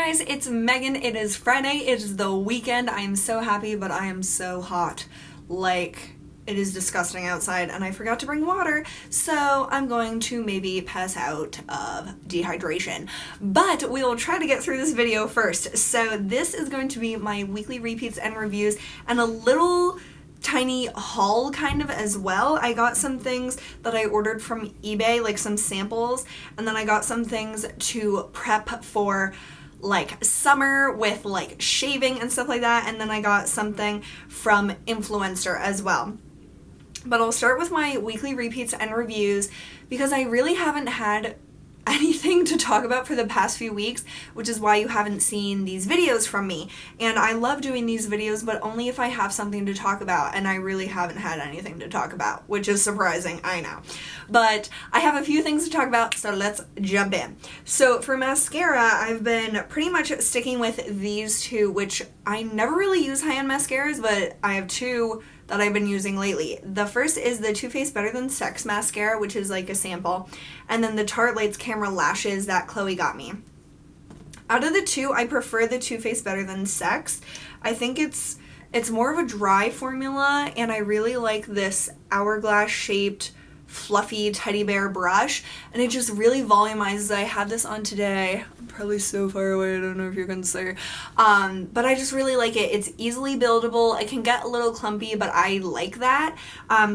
guys, it's Megan. It is Friday. It is the weekend. I am so happy, but I am so hot. Like, it is disgusting outside, and I forgot to bring water, so I'm going to maybe pass out of dehydration. But we will try to get through this video first. So this is going to be my weekly repeats and reviews, and a little tiny haul kind of as well. I got some things that I ordered from eBay, like some samples, and then I got some things to prep for like summer with like shaving and stuff like that, and then I got something from Influenster as well. But I'll start with my weekly repeats and reviews because I really haven't had anything to talk about for the past few weeks, which is why you haven't seen these videos from me. And I love doing these videos, but only if I have something to talk about, and I really haven't had anything to talk about, which is surprising, I know. But I have a few things to talk about, so let's jump in. So for mascara, I've been pretty much sticking with these two, which I never really use high-end mascaras, but I have two that I've been using lately. The first is the Too Faced Better Than Sex mascara, which is like a sample, and then the Tarte Lights Camera Lashes that Chloe got me. Out of the two, I prefer the Too Faced Better Than Sex. I think it's more of a dry formula, and I really like this hourglass shaped fluffy teddy bear brush, and it just really volumizes. I had this on today. I'm probably so far away, I don't know if you can see, but I just really like it. It's easily buildable. It can get a little clumpy, but I like that.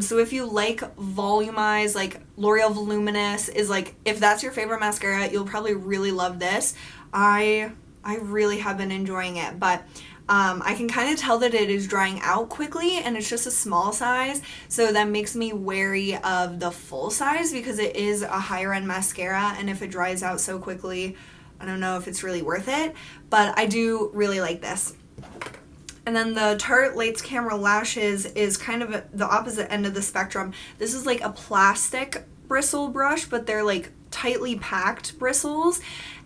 So if you like volumized, like L'Oreal Voluminous is like, if that's your favorite mascara, you'll probably really love this. I really have been enjoying it, but I can kind of tell that it is drying out quickly, and it's just a small size, so that makes me wary of the full size because it is a higher end mascara, and if it dries out so quickly, I don't know if it's really worth it, but I do really like this. And then the Tarte Lights Camera Lashes is kind of the opposite end of the spectrum. This is like a plastic bristle brush, but they're like tightly packed bristles.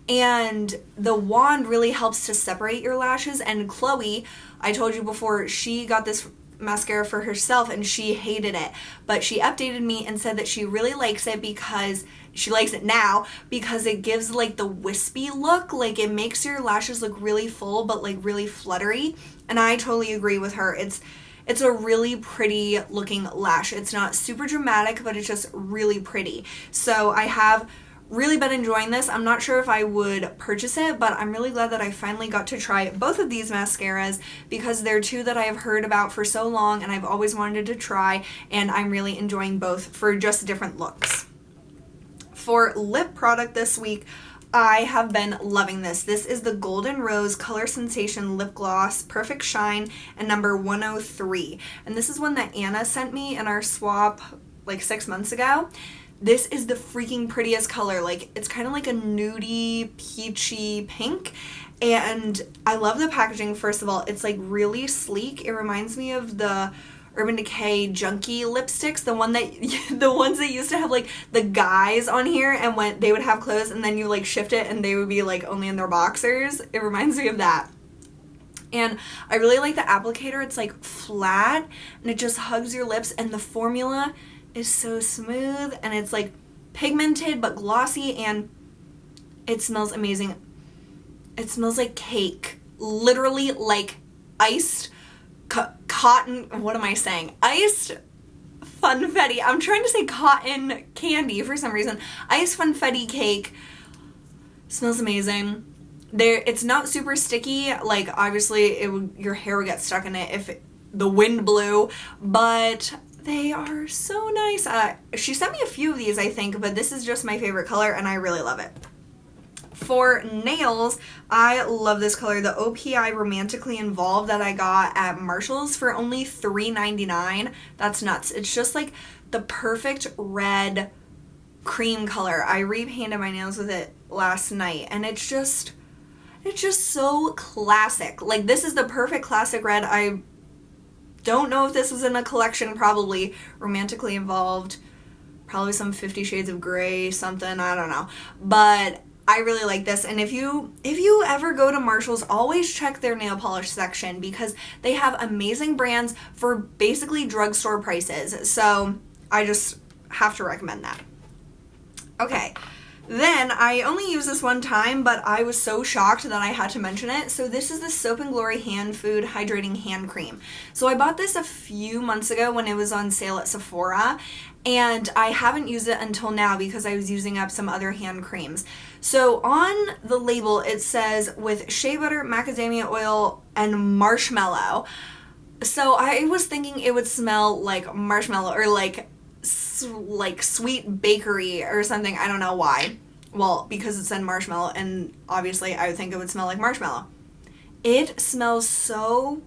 And the wand really helps to separate your lashes. And Chloe, I told you before, she got this mascara for herself and she hated it. But she updated me and said that she really likes it because she likes it now because it gives like the wispy look. Like it makes your lashes look really full but like really fluttery. And I totally agree with her. It's a really pretty looking lash. It's not super dramatic, but it's just really pretty. So I have really been enjoying this. I'm not sure if I would purchase it, but I'm really glad that I finally got to try both of these mascaras because they're two that I have heard about for so long and I've always wanted to try, and I'm really enjoying both for just different looks. For lip product this week, I have been loving this. This is the Golden Rose Color Sensation Lip Gloss Perfect Shine and number 103. And this is one that Anna sent me in our swap like 6 months ago. This is the freaking prettiest color. Like, it's kind of like a nudie, peachy pink. And I love the packaging, first of all. It's like really sleek. It reminds me of the Urban Decay Junkie lipsticks, the ones that used to have like the guys on here, and when they would have clothes and then you like shift it and they would be like only in their boxers. It reminds me of that. And I really like the applicator. It's like flat and it just hugs your lips, and the formula is so smooth and it's like pigmented but glossy, and it smells amazing. It smells like cake, literally like iced cotton, what am I saying? Iced funfetti. I'm trying to say cotton candy for some reason. Iced funfetti cake. Smells amazing. It's not super sticky. Like obviously your hair would get stuck in it if the wind blew, but they are so nice. She sent me a few of these, I think, but this is just my favorite color and I really love it. For nails, I love this color, the OPI Romantically Involved that I got at Marshall's for only $3.99. That's nuts. It's just like the perfect red cream color. I repainted my nails with it last night and it's just so classic. Like this is the perfect classic red. I don't know if this was in a collection, probably Romantically Involved, probably some 50 Shades of Grey, something, I don't know. But I really like this, and if you ever go to Marshall's, always check their nail polish section because they have amazing brands for basically drugstore prices. So I just have to recommend that. Okay, Then I only used this one time, but I was so shocked that I had to mention it. So this is the Soap & Glory Hand Food Hydrating Hand Cream. So I bought this a few months ago when it was on sale at Sephora, and I haven't used it until now because I was using up some other hand creams. So on the label it says with shea butter, macadamia oil, and marshmallow. So I was thinking it would smell like marshmallow or like sweet bakery or something. I don't know why. Well, because it said marshmallow, and obviously I would think it would smell like marshmallow. It smells so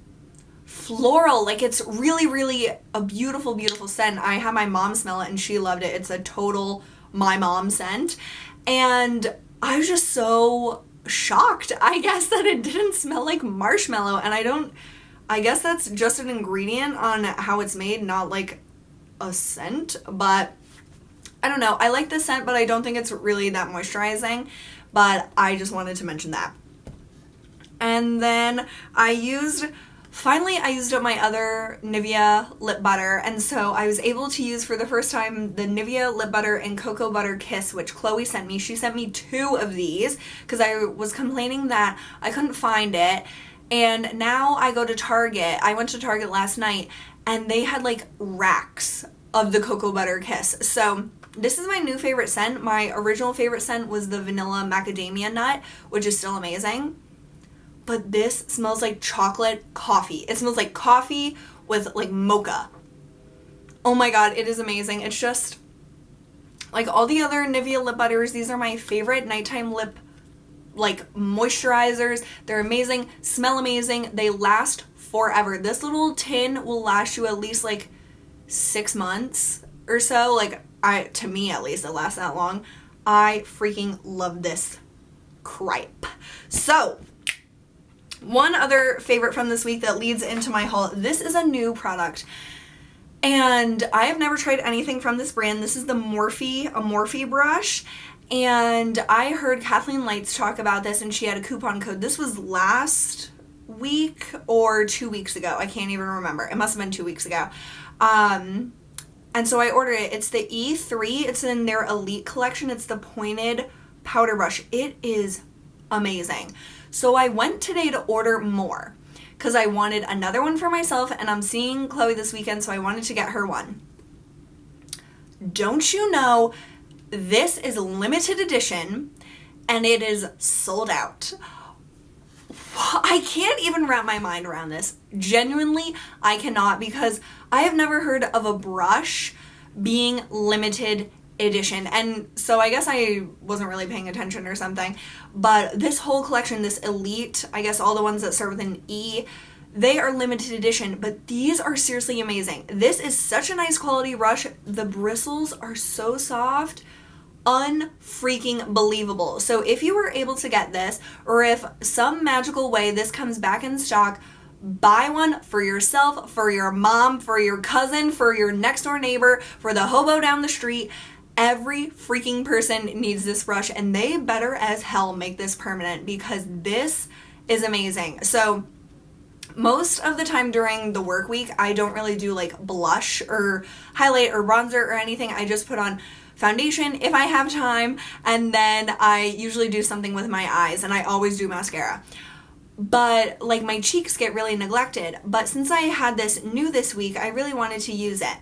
floral. Like, it's really, really a beautiful, beautiful scent. I had my mom smell it and she loved it. It's a total my mom scent. And I was just so shocked, I guess, that it didn't smell like marshmallow. And I guess that's just an ingredient on how it's made, not like a scent. But I don't know. I like the scent, but I don't think it's really that moisturizing. But I just wanted to mention that. And then finally I used up my other Nivea lip butter, and so I was able to use for the first time the Nivea lip butter and cocoa butter kiss, which Chloe sent me. She sent me 2 of these because I was complaining that I couldn't find it. And now I go to Target. I went to Target last night and they had like racks of the cocoa butter kiss. So this is my new favorite scent. My original favorite scent was the vanilla macadamia nut, which is still amazing. But this smells like chocolate coffee. It smells like coffee with like mocha. Oh my god, it is amazing. It's just like all the other Nivea lip butters. These are my favorite nighttime lip like moisturizers. They're amazing, smell amazing, they last forever. This little tin will last you at least like 6 months or so. Like, to me at least, it lasts that long. I freaking love this cripe. So one other favorite from this week that leads into my haul. This is a new product, and I have never tried anything from this brand. This is the Morphe brush, and I heard Kathleen Lights talk about this, and she had a coupon code. This was last week or 2 weeks ago. I can't even remember. It must have been 2 weeks ago. And so I ordered it. It's the E3. It's in their Elite collection. It's the pointed powder brush. It is amazing. So I went today to order more because I wanted another one for myself, and I'm seeing Chloe this weekend, so I wanted to get her one. Don't you know, this is limited edition and it is sold out. I can't even wrap my mind around this. Genuinely, I cannot, because I have never heard of a brush being limited edition. And so I guess I wasn't really paying attention or something. But this whole collection, this Elite, I guess all the ones that start with an E, they are limited edition, but these are seriously amazing. This is such a nice quality brush. The bristles are so soft. Unfreaking believable. So if you were able to get this, or if some magical way this comes back in stock, buy one for yourself, for your mom, for your cousin, for your next door neighbor, for the hobo down the street. Every freaking person needs this brush, and they better as hell make this permanent, because this is amazing. So most of the time during the work week, I don't really do like blush or highlight or bronzer or anything. I just put on foundation if I have time, and then I usually do something with my eyes, and I always do mascara. But like my cheeks get really neglected. But since I had this new this week, I really wanted to use it.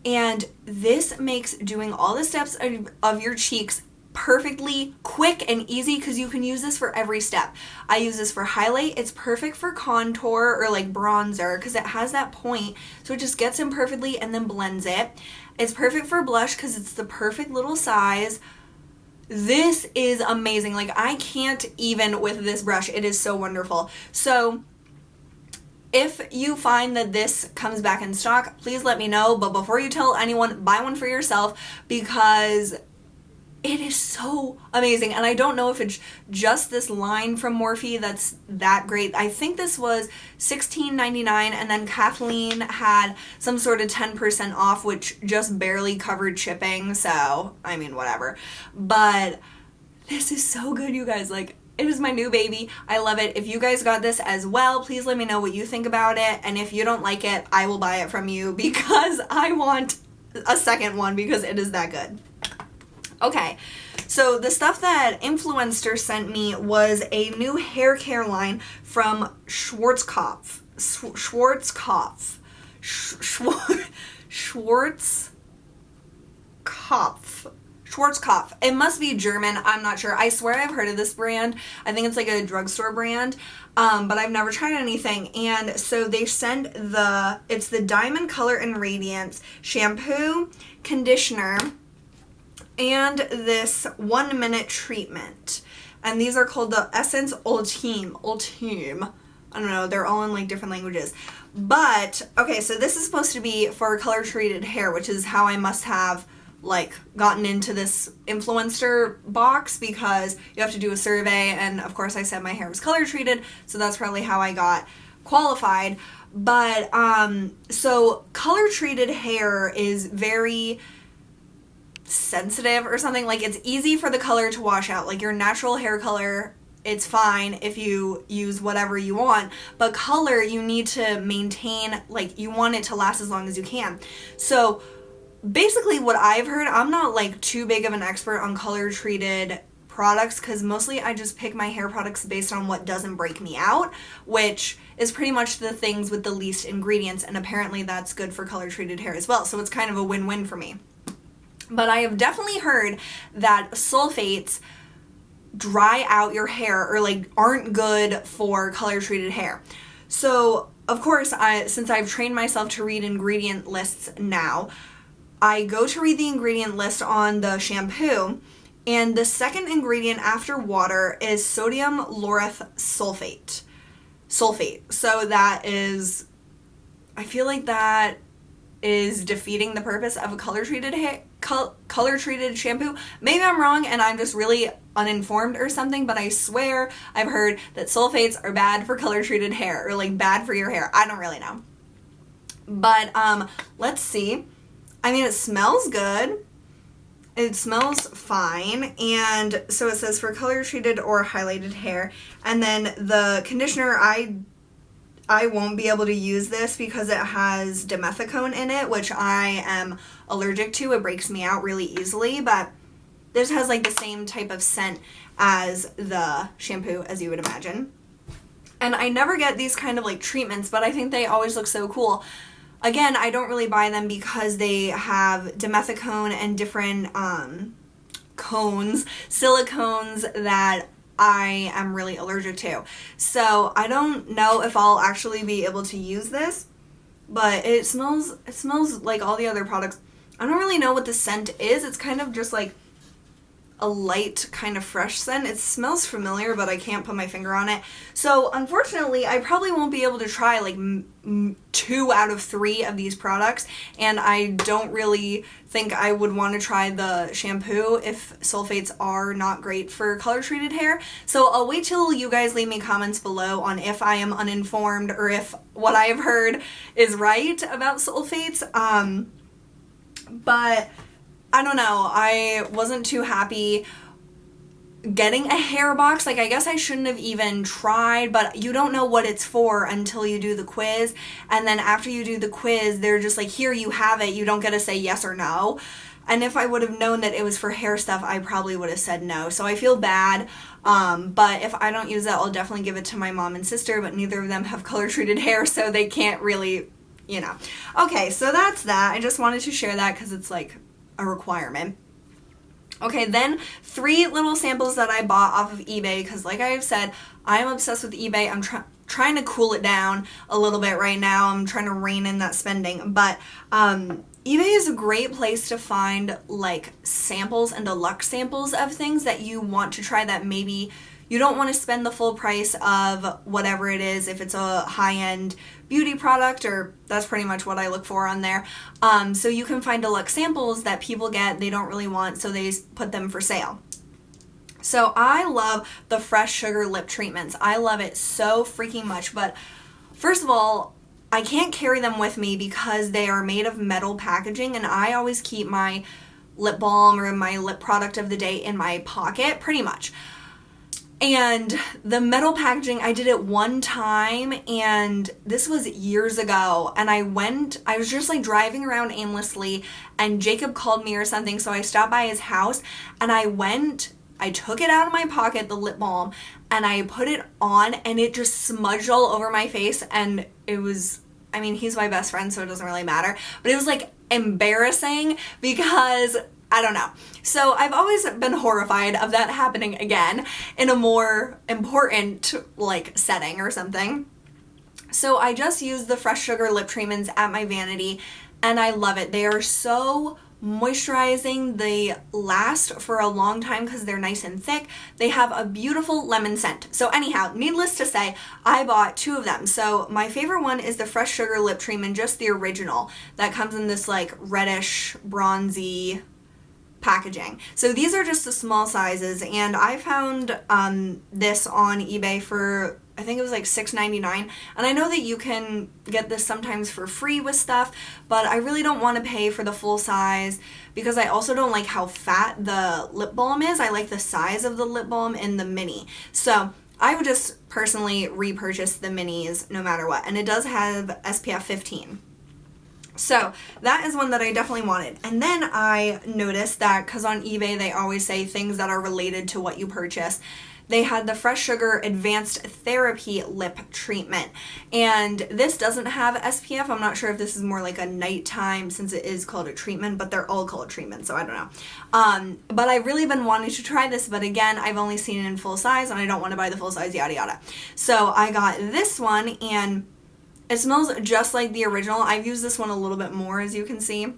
And this makes doing all the steps of your cheeks perfectly quick and easy, because you can use this for every step. I use this for highlight. It's perfect for contour or like bronzer because it has that point, so it just gets in perfectly and then blends it. It's perfect for blush because it's the perfect little size. This is amazing. Like, I can't even with this brush. It is so wonderful. So if you find that this comes back in stock, please let me know. But before you tell anyone, buy one for yourself, because it is so amazing. And I don't know if it's just this line from Morphe that's that great. I think this was $16.99, and then Kathleen had some sort of 10% off, which just barely covered shipping. So, I mean, whatever. But this is so good, you guys. Like, it is my new baby. I love it. If you guys got this as well, please let me know what you think about it. And if you don't like it, I will buy it from you, because I want a second one, because it is that good. Okay, So the stuff that Influenster sent me was a new hair care line from Schwarzkopf. Schwarzkopf. Schwarzkopf. It must be German. I'm not sure. I swear I've heard of this brand. I think it's like a drugstore brand, but I've never tried anything. And so they sent it's the Diamond Color and Radiance shampoo, conditioner, and this 1 minute treatment. And these are called the Essence Ultime. I don't know. They're all in like different languages. But, okay, so this is supposed to be for color treated hair, which is how I must have like gotten into this Influencer box, because you have to do a survey, and of course I said my hair was color treated, so that's probably how I got qualified. But so color treated hair is very sensitive or something. Like, it's easy for the color to wash out. Like your natural hair color, it's fine if you use whatever you want, but color, you need to maintain, like, you want it to last as long as you can. So basically what I've heard, I'm not like too big of an expert on color treated products, because mostly I just pick my hair products based on what doesn't break me out, which is pretty much the things with the least ingredients, and apparently that's good for color treated hair as well, so it's kind of a win-win for me. But I have definitely heard that sulfates dry out your hair, or like aren't good for color treated hair. So of course, since I've trained myself to read ingredient lists now, I go to read the ingredient list on the shampoo, and the second ingredient after water is sodium lauryl sulfate. So that is, I feel like that is defeating the purpose of a color treated shampoo. Maybe I'm wrong and I'm just really uninformed or something, but I swear I've heard that sulfates are bad for color treated hair, or like bad for your hair. I don't really know. But let's see. I mean, it smells good. It smells fine. And so it says for color treated or highlighted hair. And then the conditioner, I won't be able to use this because it has dimethicone in it, which I am allergic to. It breaks me out really easily, but this has like the same type of scent as the shampoo, as you would imagine. And I never get these kind of like treatments, but I think they always look so cool. Again, I don't really buy them because they have dimethicone and different silicones that I am really allergic to. So I don't know if I'll actually be able to use this, but it smells like all the other products. I don't really know what the scent is. It's kind of just like a light kind of fresh scent. It smells familiar, but I can't put my finger on it. So unfortunately, I probably won't be able to try like 2 out of 3 of these products, and I don't really think I would want to try the shampoo if sulfates are not great for color treated hair. So I'll wait till you guys leave me comments below on if I am uninformed or if what I have heard is right about sulfates. But I don't know, I wasn't too happy getting a hair box. Like, I guess I shouldn't have even tried, but you don't know what it's for until you do the quiz, and then after you do the quiz, they're just like, here, you have it, you don't get to say yes or no. And if I would have known that it was for hair stuff, I probably would have said no. So I feel bad, but if I don't use it, I'll definitely give it to my mom and sister, but neither of them have color treated hair, so they can't really, you know. Okay, so that's that. I just wanted to share that because it's like a requirement. Okay, then 3 little samples that I bought off of eBay, because like I have said, I'm obsessed with eBay. I'm trying to cool it down a little bit right now. I'm trying to rein in that spending, but eBay is a great place to find like samples and deluxe samples of things that you want to try, that maybe you don't want to spend the full price of whatever it is, if it's a high-end beauty product, or that's pretty much what I look for on there. So you can find deluxe samples that people get, they don't really want, so they put them for sale. So I love the Fresh Sugar lip treatments. I love it so freaking much, but first of all, I can't carry them with me because they are made of metal packaging, and I always keep my lip balm or my lip product of the day in my pocket, pretty much. And the metal packaging, I did it one time, and this was years ago, and I was just like driving around aimlessly, and Jacob called me or something, so I stopped by his house, and I took it out of my pocket, the lip balm, and I put it on, and it just smudged all over my face, and it was, I mean, he's my best friend, so it doesn't really matter, but it was like embarrassing because I don't know. So I've always been horrified of that happening again in a more important like setting or something. So I just used the Fresh Sugar lip treatments at my vanity, and I love it. They are so moisturizing. They last for a long time because they're nice and thick. They have a beautiful lemon scent. So anyhow, needless to say, I bought 2 of them. So my favorite one is the Fresh Sugar lip treatment, just the original, that comes in this like reddish bronzy packaging. So these are just the small sizes, and I found this on eBay for, I think it was like $6.99, and I know that you can get this sometimes for free with stuff, but I really don't want to pay for the full size because I also don't like how fat the lip balm is. I like the size of the lip balm in the mini. So I would just personally repurchase the minis no matter what, and it does have SPF 15. So that is one that I definitely wanted. And then I noticed that because on eBay they always say things that are related to what you purchase. They had the Fresh Sugar Advanced Therapy Lip Treatment. And this doesn't have SPF. I'm not sure if this is more like a nighttime since it is called a treatment, but they're all called treatment, so I don't know. But I've really been wanting to try this, but again, I've only seen it in full size and I don't want to buy the full size, yada yada. So I got this one, and it smells just like the original. I've used this one a little bit more, as you can see.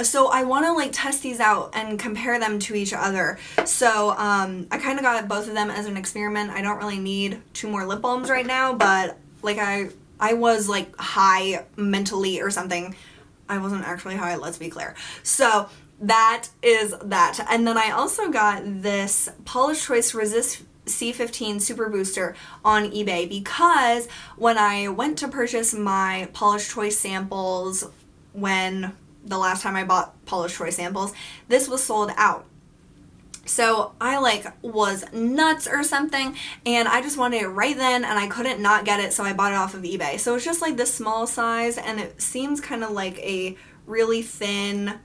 So I want to like test these out and compare them to each other. So I kind of got both of them as an experiment. I don't really need 2 more lip balms right now, but like I was like high mentally or something. I wasn't actually high, let's be clear. So that is that. And then I also got this Paula's Choice Resist C15 Super Booster on eBay because when I went to purchase my Paula's Choice samples, when the last time I bought Paula's Choice samples, this was sold out. So I like was nuts or something, and I just wanted it right then, and I couldn't not get it, so I bought it off of eBay. So it's just like this small size, and it seems kind of like a really thin,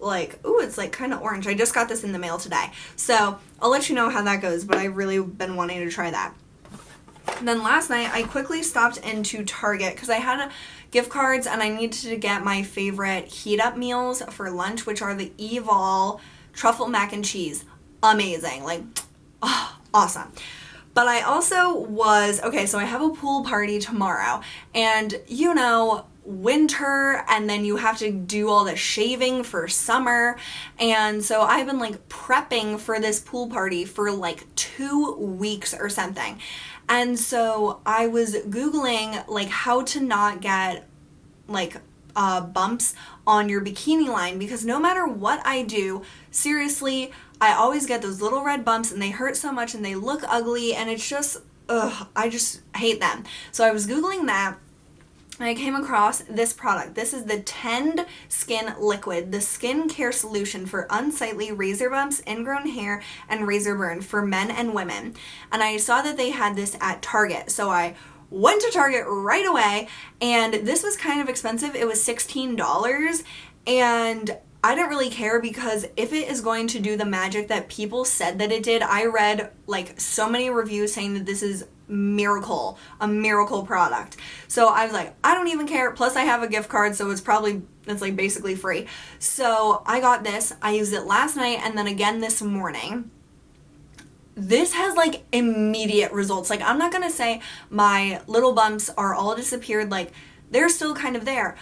like, ooh, it's like kind of orange. I just got this in the mail today. So I'll let you know how that goes, but I've really been wanting to try that. And then last night I quickly stopped into Target because I had gift cards and I needed to get my favorite heat up meals for lunch, which are the Evol truffle mac and cheese. Amazing. Like, oh, awesome. But I also so I have a pool party tomorrow, and you know, winter, and then you have to do all the shaving for summer, and so I've been like prepping for this pool party for like 2 weeks or something. And so I was Googling like how to not get like bumps on your bikini line, because no matter what I do, seriously, I always get those little red bumps and they hurt so much and they look ugly, and it's just, I just hate them. So I was Googling that, and I came across this product. This is the Tend Skin Liquid, the skincare solution for unsightly razor bumps, ingrown hair, and razor burn for men and women. And I saw that they had this at Target, so I went to Target right away, and this was kind of expensive. It was $16, and I didn't really care because if it is going to do the magic that people said that it did, I read like so many reviews saying that this is a miracle product. So I was like, I don't even care. Plus I have a gift card, so it's like basically free. So I got this. I used it last night and then again this morning. This has like immediate results. Like, I'm not gonna say my little bumps are all disappeared. Like, they're still kind of there,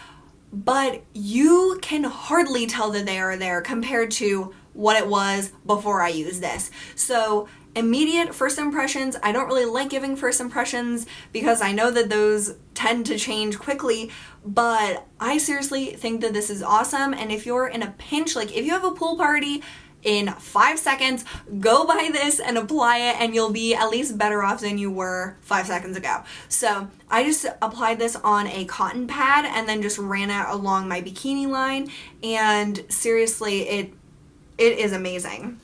but you can hardly tell that they are there compared to what it was before I used this. So immediate first impressions. I don't really like giving first impressions because I know that those tend to change quickly, but I seriously think that this is awesome. And if you're in a pinch, like if you have a pool party, in 5 seconds, go buy this and apply it, and you'll be at least better off than you were 5 seconds ago. So I just applied this on a cotton pad and then just ran it along my bikini line, and seriously, it is amazing.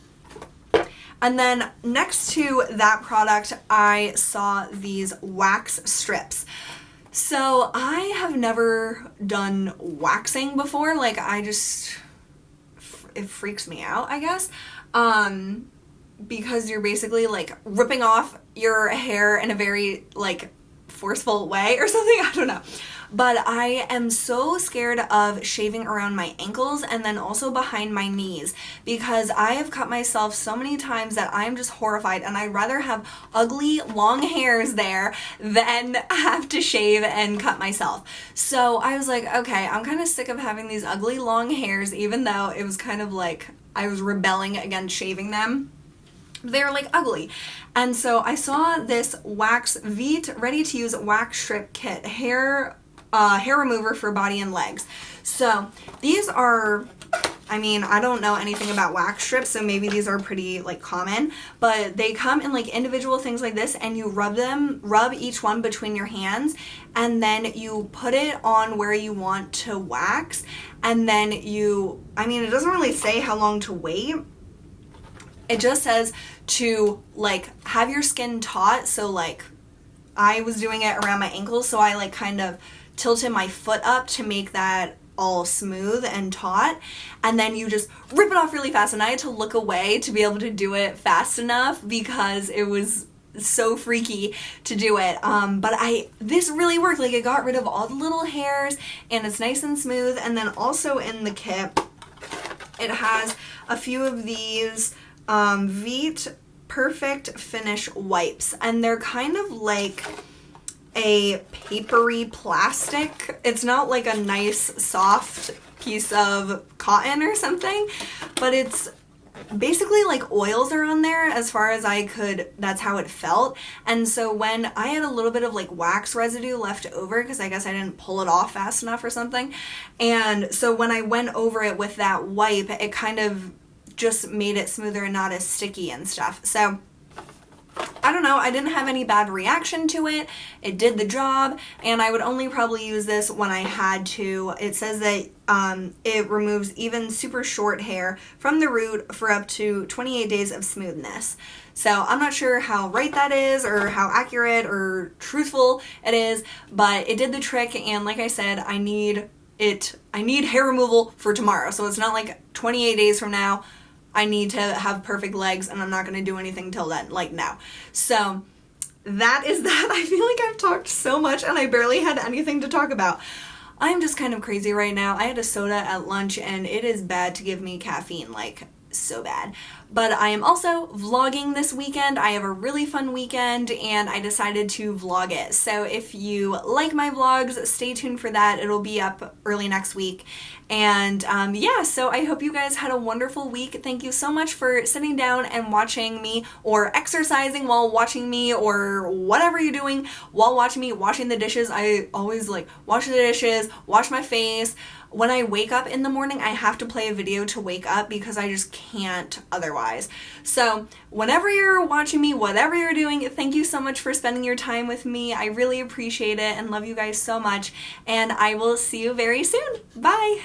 And then next to that product, I saw these wax strips. So I have never done waxing before. Like, it freaks me out, I guess. Because you're basically like ripping off your hair in a very like forceful way or something. I don't know. But I am so scared of shaving around my ankles and then also behind my knees, because I have cut myself so many times that I'm just horrified, and I'd rather have ugly long hairs there than have to shave and cut myself. So I was like, okay, I'm kind of sick of having these ugly long hairs, even though it was kind of like I was rebelling against shaving them. They're like ugly. And so I saw this Veet ready to use wax strip kit, hair remover for body and legs. So these are, I mean, I don't know anything about wax strips, so maybe these are pretty like common, but they come in like individual things like this, and you rub each one between your hands, and then you put it on where you want to wax, and then I mean, it doesn't really say how long to wait. It just says to like have your skin taut. So like I was doing it around my ankles, so I like kind of tilted my foot up to make that all smooth and taut, and then you just rip it off really fast, and I had to look away to be able to do it fast enough because it was so freaky to do it. But this really worked. Like, it got rid of all the little hairs, and it's nice and smooth. And then also in the kit, it has a few of these Veet Perfect Finish wipes, and they're kind of like a papery plastic. It's not like a nice soft piece of cotton or something, but it's basically like oils are on there as far as that's how it felt. And so when I had a little bit of like wax residue left over, because I guess I didn't pull it off fast enough or something, and so when I went over it with that wipe, it kind of just made it smoother and not as sticky and stuff. So I don't know, I didn't have any bad reaction to it. It did the job, and I would only probably use this when I had to. It says that it removes even super short hair from the root for up to 28 days of smoothness. So I'm not sure how right that is or how accurate or truthful it is, but it did the trick, and like I said, I need hair removal for tomorrow. So it's not like 28 days from now I need to have perfect legs, and I'm not going to do anything till then, like now. So that is that. I feel like I've talked so much and I barely had anything to talk about. I'm just kind of crazy right now. I had a soda at lunch, and it is bad to give me caffeine, like so bad. But I am also vlogging this weekend. I have a really fun weekend, and I decided to vlog it. So if you like my vlogs, stay tuned for that. It'll be up early next week. And yeah, so I hope you guys had a wonderful week. Thank you so much for sitting down and watching me, or exercising while watching me, or whatever you're doing while watching me, washing the dishes. I always like wash the dishes, wash my face. When I wake up in the morning, I have to play a video to wake up because I just can't otherwise. So whenever you're watching me, whatever you're doing, thank you so much for spending your time with me. I really appreciate it and love you guys so much, and I will see you very soon. Bye!